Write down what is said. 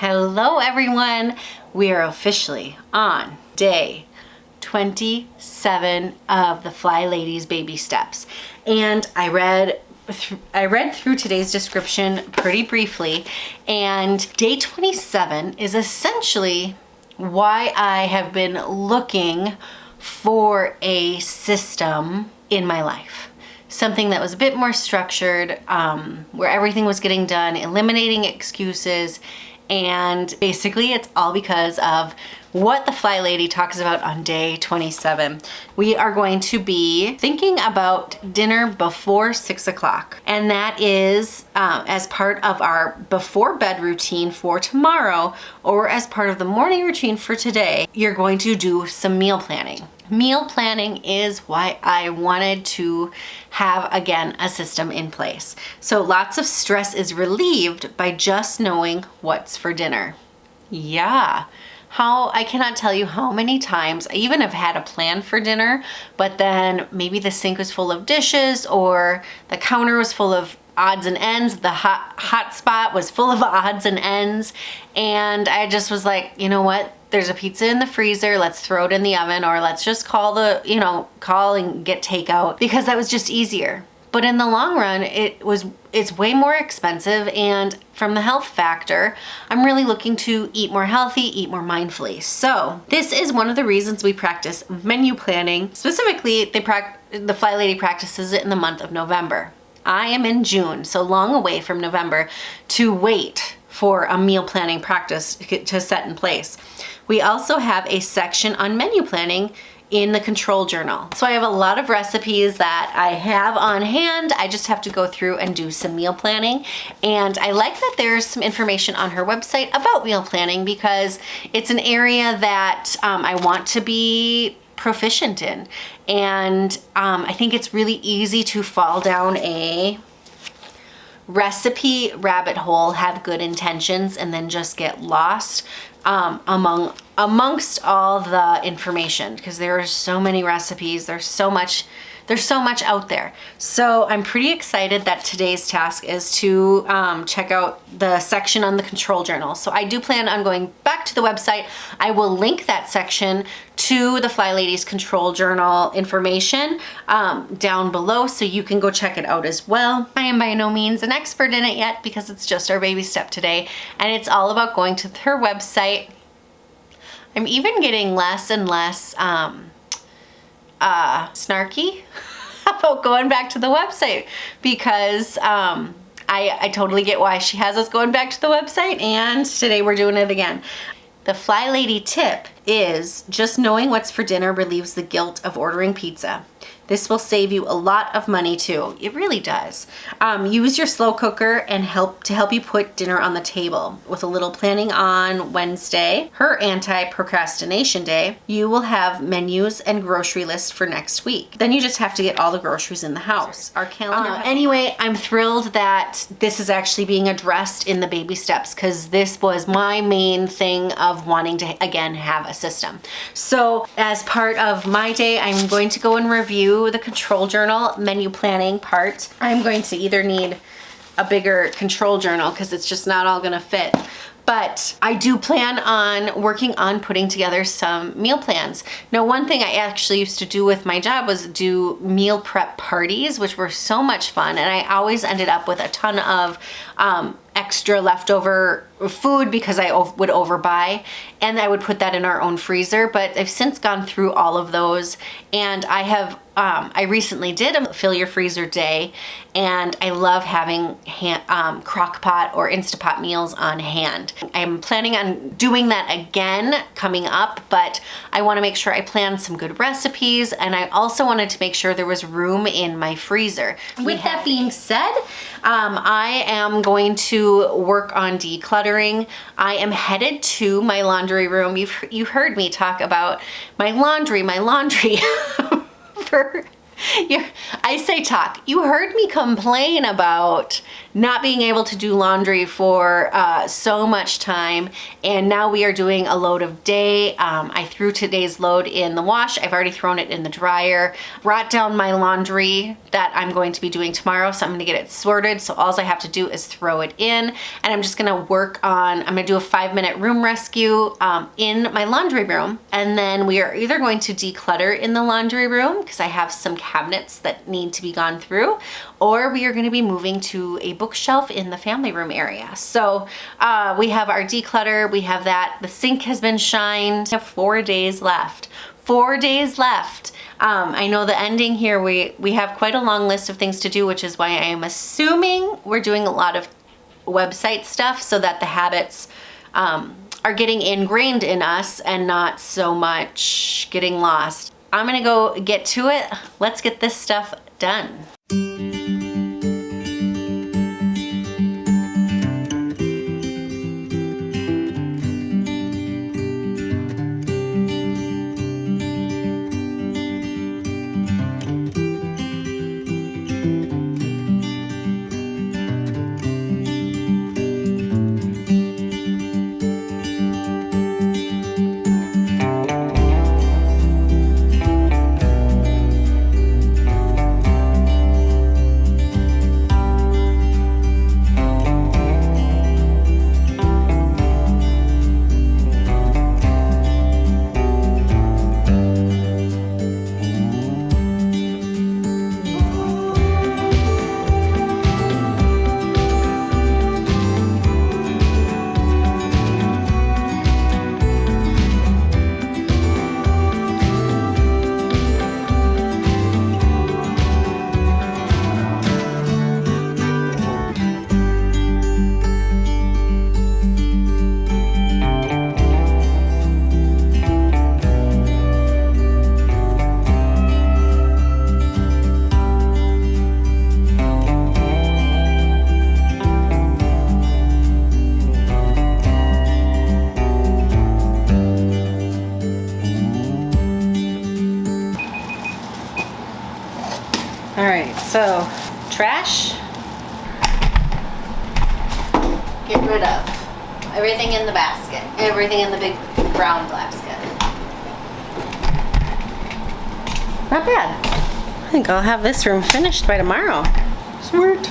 Hello everyone, we are officially on day 27 of the FlyLady Baby Steps, and I read through today's description pretty briefly, and day 27 is essentially why I have been looking for a system in my life. Something that was a bit more structured, where everything was getting done, eliminating excuses, and basically it's all because of what the FlyLady talks about on day 27. We are going to be thinking about dinner before 6 o'clock, and that is as part of our before bed routine for tomorrow, or as part of the morning routine for today. You're going to do some meal planning. Meal planning is why I wanted to have, again, a system in place. So lots of stress is relieved by just knowing what's for dinner. Yeah. I cannot tell you how many times I even have had a plan for dinner, but then maybe the sink was full of dishes or the counter was full of odds and ends. The hot spot was full of odds and ends. And I just was like, you know what? There's a pizza in the freezer. Let's throw it in the oven, or let's just call and get takeout, because that was just easier. But in the long run, it's way more expensive, and from the health factor, I'm really looking to eat more healthy, eat more mindfully. So this is one of the reasons we practice menu planning. Specifically, the FlyLady practices it in the month of November. I am in June, so long away from November to wait for a meal planning practice to set in place. We also have a section on menu planning in the control journal. So I have a lot of recipes that I have on hand. I just have to go through and do some meal planning. And I like that there's some information on her website about meal planning, because it's an area that I want to be proficient in. And I think it's really easy to fall down a recipe rabbit hole, have good intentions, and then just get lost amongst all the information, because there are so many recipes, there's so much out there. So I'm pretty excited that today's task is to check out the section on the control journal. So I do plan on going back to the website. I will link that section to the FlyLady's control journal information down below, so you can go check it out as well. I am by no means an expert in it yet, because it's just our baby step today, and it's all about going to her website. I'm even getting less and less snarky about going back to the website, because I totally get why she has us going back to the website, and today we're doing it again. The FlyLady tip is just knowing what's for dinner relieves the guilt of ordering pizza. This will save you a lot of money too. It really does. Use your slow cooker and help you put dinner on the table. With a little planning on Wednesday, her anti-procrastination day, you will have menus and grocery lists for next week. Then you just have to get all the groceries in the house. Our calendar. Anyway, I'm thrilled that this is actually being addressed in the baby steps, because this was my main thing of wanting to, again, have a system. So as part of my day, I'm going to go and review the control journal menu planning part. I'm going to either need a bigger control journal, because it's just not all gonna fit. But I do plan on working on putting together some meal plans. Now, one thing I actually used to do with my job was do meal prep parties, which were so much fun. And I always ended up with a ton of extra leftover food, because I would overbuy, and I would put that in our own freezer. But I've since gone through all of those, and I recently did a fill your freezer day, and I love having crock pot or Instapot meals on hand. I'm planning on doing that again coming up, but I want to make sure I plan some good recipes, and I also wanted to make sure there was room in my freezer. With that being said, I am going to work on decluttering. I am headed to my laundry room. You've heard me talk about my laundry. I say talk. You heard me complain about not being able to do laundry for so much time, and now we are doing a load of day. I threw today's load in the wash. I've already thrown it in the dryer, brought down my laundry that I'm going to be doing tomorrow, so I'm gonna get it sorted. So all I have to do is throw it in, and I'm just gonna work on, I'm gonna do a 5-minute room rescue in my laundry room, and then we are either going to declutter in the laundry room because I have some cabinets that need to be gone through, or we are gonna be moving to a bookshelf in the family room area. So we have our declutter, we have that. The sink has been shined. We have 4 days left. 4 days left. I know the ending here, we have quite a long list of things to do, which is why I am assuming we're doing a lot of website stuff so that the habits are getting ingrained in us and not so much getting lost. I'm gonna go get to it. Let's get this stuff done. All right, so trash, get rid of everything in the basket, everything in the big brown basket. Not bad. I think I'll have this room finished by tomorrow. Sweet.